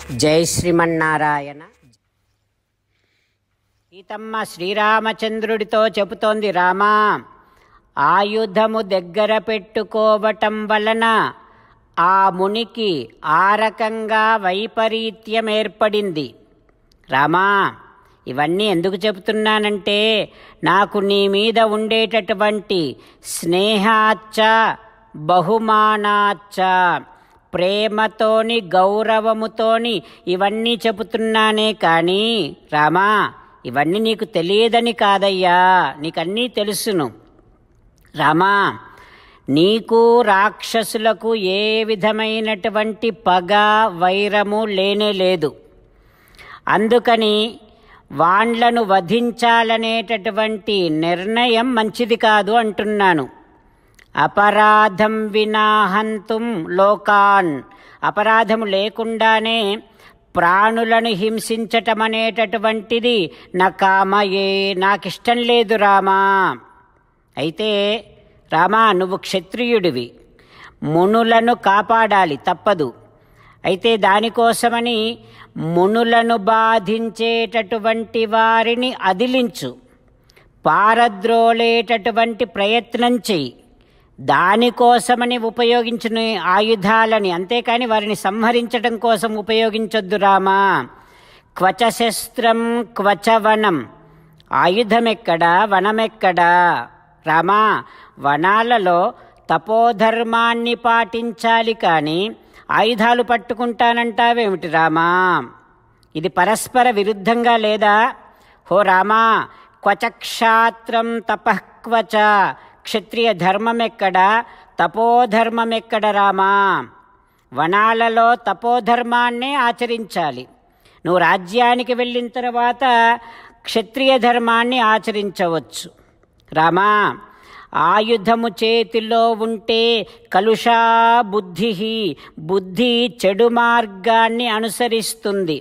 జై శ్రీమన్నారాయణ. సీతమ్మ శ్రీరామచంద్రుడితో చెబుతోంది, రామా, ఆయుధము దగ్గర పెట్టుకోవటం వలన ఆ మునికి ఆ రకంగా వైపరీత్యం ఏర్పడింది. రామా, ఇవన్నీ ఎందుకు చెబుతున్నానంటే, నాకు నీ మీద ఉండేటటువంటి స్నేహాచ్చ బహుమానాచ్చ, ప్రేమతోని గౌరవముతోని ఇవన్నీ చెబుతున్నానే కానీ రామా, ఇవన్నీ నీకు తెలియదని కాదయ్యా, నీకన్నీ తెలుసును. రామా, నీకు రాక్షసులకు ఏ విధమైనటువంటి పగ వైరము లేనే లేదు. అందుకని వాళ్ళను వధించాలనేటటువంటి నిర్ణయం మంచిది కాదు అంటున్నాను. అపరాధం వినాహంతుం లోకాన్, అపరాధము లేకుండానే ప్రాణులను హింసించటం అనేటటువంటిది నా కామయే, నాకిష్టం లేదు రామా. అయితే రామా, నువ్వు క్షత్రియుడివి, మునులను కాపాడాలి, తప్పదు. అయితే దానికోసమని మునులను బాధించేటటువంటి వారిని అదిలించు, పారద్రోలేటటువంటి ప్రయత్నం చెయ్యి. దానికోసమని ఉపయోగించిన ఆయుధాలని, అంతేకాని వారిని సంహరించడం కోసం ఉపయోగించొద్దు రామా. క్వచ శస్త్రం క్వచ వనం, ఆయుధమెక్కడా వనమెక్కడా? రామా, వనాలలో తపోధర్మాన్ని పాటించాలి కానీ ఆయుధాలు పట్టుకుంటానంటావేమిటి రామా? ఇది పరస్పర విరుద్ధంగా లేదా? హో రామా, క్వచ క్షాత్రం తపఃక్వచ, క్షత్రియ ధర్మం ఎక్కడా, తపోధర్మం ఎక్కడ రామా? వనాలలో తపోధర్మాన్నే ఆచరించాలి. నువ్వు రాజ్యానికి వెళ్ళిన తర్వాత క్షత్రియ ధర్మాన్ని ఆచరించవచ్చు. రామా, ఆయుధము చేతిలో ఉంటే కలుషా బుద్ధి, బుద్ధి చెడు మార్గాన్ని అనుసరిస్తుంది.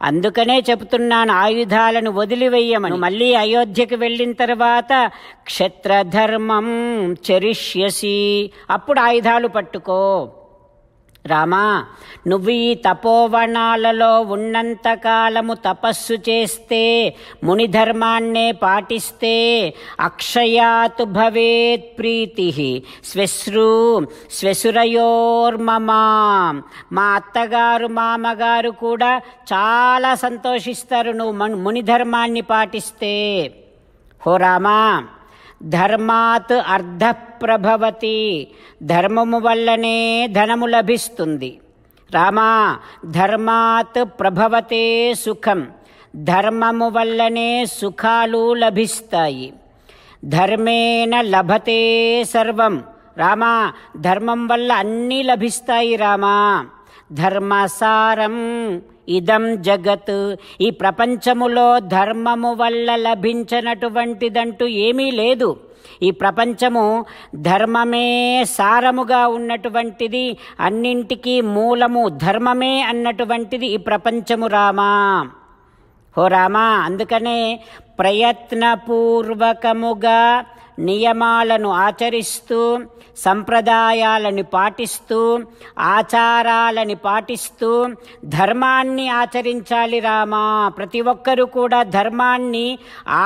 అందుకనే చెబుతున్నాను, ఆయుధాలను వదిలివేయమని. మళ్ళీ అయోధ్యకు వెళ్ళిన తర్వాత క్షత్రధర్మం చరిష్యసి, అప్పుడు ఆయుధాలు పట్టుకో. రామా, నువ్వు ఈ తపోవనాలలో ఉన్నంతకాలము తపస్సు చేస్తే, మునిధర్మాన్నే పాటిస్తే, అక్షయాతు భవేత్ ప్రీతి శ్వశురయోర్మమా, మా అత్తగారు మామగారు కూడా చాలా సంతోషిస్తారు నువ్వు మునిధర్మాన్ని పాటిస్తే. హో రామా, ధర్మాత్ అర్ధ ప్రభవతి, ధర్మము వల్లనే ధనము లభిస్తుంది. రామా, ధర్మాత్ ప్రభవతే సుఖం, ధర్మము వల్లనే సుఖాలు లభిస్తాయి. ధర్మేణ లభతే సర్వం, రామా, ధర్మం వల్ల అన్నీ లభిస్తాయి రామా. ధర్మసారం ఇదం జగత్, ఈ ప్రపంచములో ధర్మము వల్ల లభించినటువంటిదంటూ ఏమీ లేదు. ఈ ప్రపంచము ధర్మమే సారముగా ఉన్నటువంటిది, అన్నింటికీ మూలము ధర్మమే అన్నటువంటిది ఈ ప్రపంచము రామా. హో రామా, అందుకనే ప్రయత్నపూర్వకముగా నియమాలను ఆచరిస్తూ, సంప్రదాయాలను పాటిస్తూ, ఆచారాలని పాటిస్తూ ధర్మాన్ని ఆచరించాలి రామా. ప్రతి ఒక్కరూ కూడా ధర్మాన్ని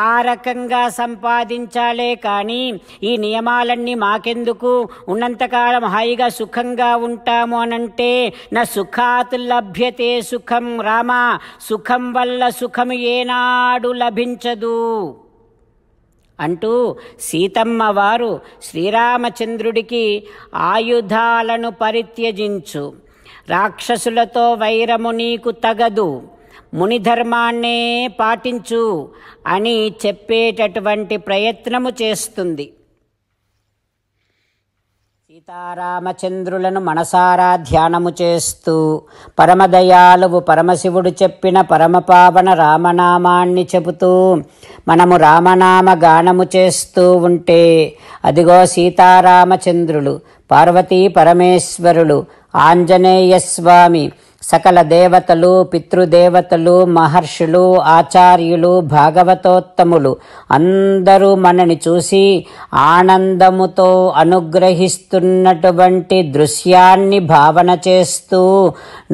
ఆ రకంగా సంపాదించాలే కానీ ఈ నియమాలన్నీ మాకెందుకు, ఉన్నంతకాలం హాయిగా సుఖంగా ఉంటాము అనంటే నా సుఖాత్ లభ్యతే సుఖం రామా. సుఖం వల్ల సుఖము ఏనాడు లభించదు అంటూ సీతమ్మ వారు శ్రీరామచంద్రుడికి ఆయుధాలను పరిత్యజించు, రాక్షసులతో వైరము నీకు తగదు, మునిధర్మాన్నే పాటించు అని చెప్పేటటువంటి ప్రయత్నము చేస్తుంది. సీతారామచంద్రులను మనసారా ధ్యానము చేస్తూ పరమదయాలువు పరమశివుడు చెప్పిన పరమపావన రామనామాన్ని చెబుతూ మనము రామనామ గానము చేస్తూ ఉంటే అదిగో సీతారామచంద్రులు, పార్వతీ పరమేశ్వరులు, ఆంజనేయస్వామి, సకల దేవతలు, పితృదేవతలు, మహర్షులు, ఆచార్యులు, భాగవతోత్తములు అందరూ మనని చూసి ఆనందముతో అనుగ్రహిస్తున్నటువంటి దృశ్యాన్ని భావన చేస్తూ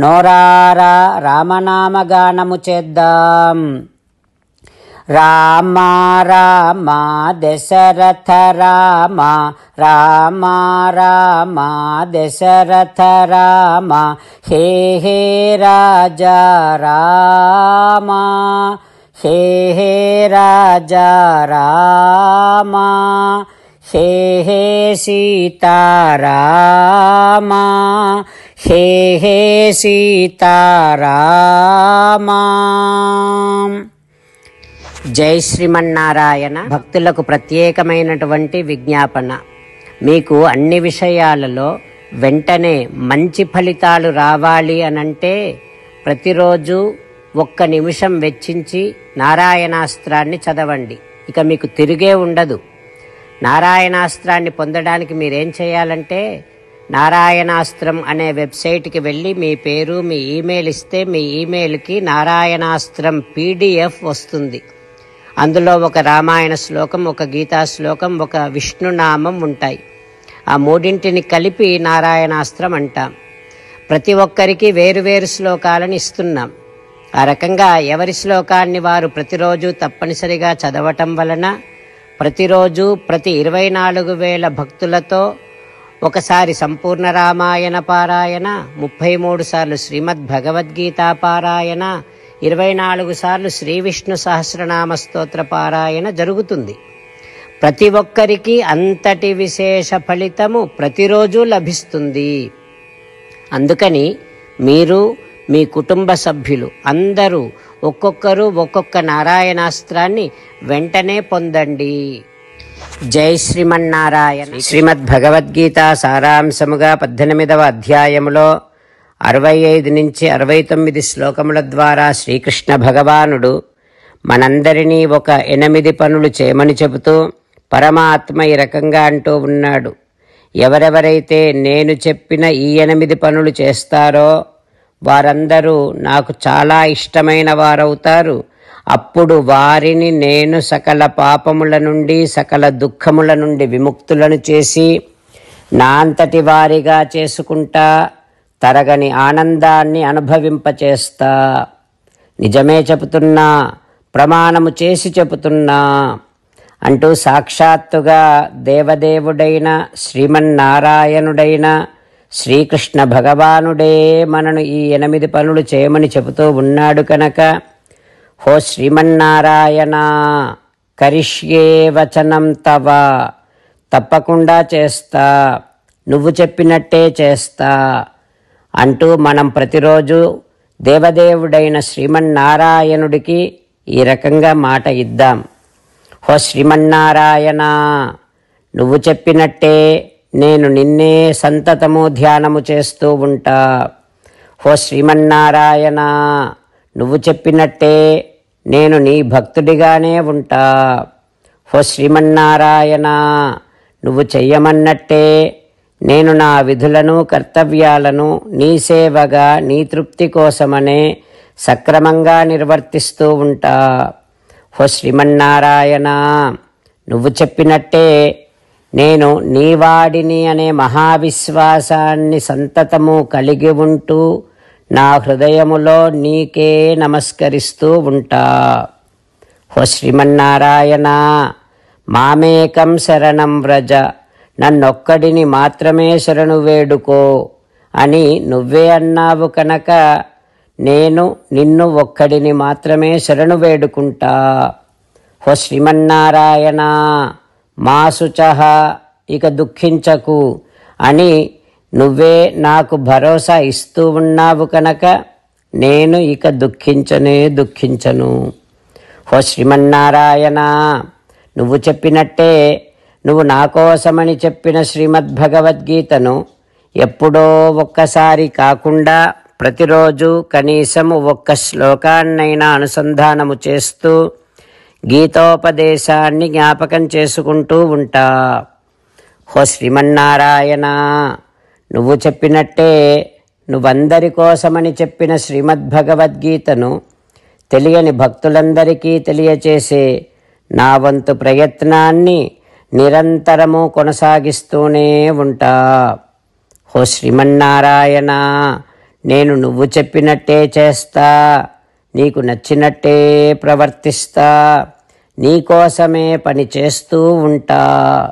నోరారా రామనామగానము చేద్దాం. రామ రామ దశరథ రామ, రామ రామ దశరథ రామ, హే హే రాజా రామ, హే హే రాజా రామ, హే హే సీతారామ, హే హే సీతారామ. జై శ్రీమన్నారాయణ. భక్తులకు ప్రత్యేకమైనటువంటి విజ్ఞాపన. మీకు అన్ని విషయాలలో వెంటనే మంచి ఫలితాలు రావాలి అనంటే ప్రతిరోజు 1 నిమిషం వెచ్చించి నారాయణాస్త్రాన్ని చదవండి. ఇక మీకు తిరిగే ఉండదు. నారాయణాస్త్రాన్ని పొందడానికి మీరేం చేయాలంటే నారాయణాస్త్రం అనే వెబ్సైట్కి వెళ్ళి మీ పేరు, మీ ఈమెయిల్ ఇస్తే మీ ఈమెయిల్కి నారాయణాస్త్రం PDF వస్తుంది. అందులో ఒక రామాయణ శ్లోకం, ఒక గీతా శ్లోకం, ఒక విష్ణునామం ఉంటాయి. ఆ మూడింటిని కలిపి నారాయణాస్త్రం అంటాం. ప్రతి ఒక్కరికి వేరువేరు శ్లోకాలను ఇస్తున్నాం. ఆ రకంగా ఎవరి శ్లోకాన్ని వారు ప్రతిరోజు తప్పనిసరిగా చదవటం వలన ప్రతిరోజు ప్రతి 24,000 భక్తులతో ఒకసారి సంపూర్ణ రామాయణ పారాయణ, 33 సార్లు శ్రీమద్ భగవద్గీత పారాయణ, 24 సార్లు శ్రీ విష్ణు సహస్రనామ స్తోత్ర పారాయణ జరుగుతుంది. ప్రతి ఒక్కరికి అంతటి విశేష ఫలితము ప్రతిరోజు లభిస్తుంది. అందుకని మీరు, మీ కుటుంబ సభ్యులు అందరూ ఒక్కొక్కరు ఒక్కొక్క నారాయణాస్త్రాన్ని వెంటనే పొందండి. జై శ్రీమన్నారాయణ. శ్రీమద్ భగవద్గీత సారాంశముగా 18వ అధ్యాయములో 65 నుంచి 69 శ్లోకముల ద్వారా శ్రీకృష్ణ భగవానుడు మనందరినీ ఒక 8 పనులు చేయమని చెబుతూ పరమాత్మ ఈ రకంగా అంటూ ఉన్నాడు. ఎవరెవరైతే నేను చెప్పిన ఈ 8 పనులు చేస్తారో వారందరూ నాకు చాలా ఇష్టమైన వారవుతారు. అప్పుడు వారిని నేను సకల పాపముల నుండి, సకల దుఃఖముల నుండి విముక్తులను చేసి నా అంతటి వారిగా చేసుకుంటా, తరగని ఆనందాన్ని అనుభవింపచేస్తా. నిజమే చెబుతున్నా, ప్రమాణము చేసి చెబుతున్నా అంటూ సాక్షాత్తుగా దేవదేవుడైన శ్రీమన్నారాయణుడైన శ్రీకృష్ణ భగవానుడే మనను ఈ 8 పనులు చేయమని చెబుతూ ఉన్నాడు కనుక, హో శ్రీమన్నారాయణ, కరిష్యే వచనం తవ, తప్పకుండా చేస్తా, నువ్వు చెప్పినట్టే చేస్తా అంటూ మనం ప్రతిరోజు దేవదేవుడైన శ్రీమన్నారాయణుడికి ఈ రకంగా మాట ఇద్దాం. హో శ్రీమన్నారాయణ, నువ్వు చెప్పినట్టే నేను నిన్నే సంతతము ధ్యానము చేస్తూ ఉంటా. హో శ్రీమన్నారాయణ, నువ్వు చెప్పినట్టే నేను నీ భక్తుడిగానే ఉంటా. హో శ్రీమన్నారాయణ, నువ్వు చెయ్యమన్నట్టే నేను నా విధులను, కర్తవ్యాలను నీ సేవగా, నీ తృప్తి కోసమనే సక్రమంగా నిర్వర్తిస్తూ ఉంటా. హో శ్రీమన్నారాయణ, నువ్వు చెప్పినట్టే నేను నీవాడిని అనే మహావిశ్వాసాన్ని సంతతము కలిగి ఉంటూ నా హృదయములో నీకే నమస్కరిస్తూ ఉంటా. హో శ్రీమన్నారాయణ, మామేకం శరణం వ్రజ, నన్నొక్కడిని మాత్రమే శరణు వేడుకో అని నువ్వే అన్నావు కనుక నేను నిన్ను ఒక్కడిని మాత్రమే శరణు వేడుకుంటా. హో శ్రీమన్నారాయణ, మా శుచః, ఇక దుఃఖించకు అని నువ్వే నాకు భరోసా ఇస్తూ ఉన్నావు కనుక నేను ఇక దుఃఖించను. హో శ్రీమన్నారాయణ, నువ్వు చెప్పినట్టే నువ్వు నా కోసమని చెప్పిన శ్రీమద్భగవద్గీతను ఎప్పుడో ఒక్కసారి కాకుండా ప్రతిరోజు కనీసం 1 శ్లోకాన్నైనా అనుసంధానము చేస్తూ గీతోపదేశాన్ని జ్ఞాపకం చేసుకుంటూ ఉంటా. హో శ్రీమన్నారాయణ, నువ్వు చెప్పినట్టే నువ్వందరి కోసమని చెప్పిన శ్రీమద్భగవద్గీతను తెలియని భక్తులందరికీ తెలియచేసే నా వంతు ప్రయత్నాన్ని నిరంతరము కొనసాగిస్తూనే ఉంటా. ఓ శ్రీమన్నారాయణ, నేను నువ్వు చెప్పినట్టే చేస్తా, నీకు నచ్చినట్టే ప్రవర్తిస్తా, నీకోసమే పని చేస్తూ ఉంటా.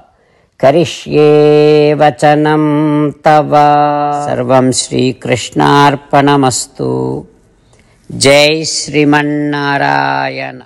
కరిష్యే వచనం తవ. సర్వం శ్రీకృష్ణార్పణమస్తు. జై శ్రీమన్నారాయణ.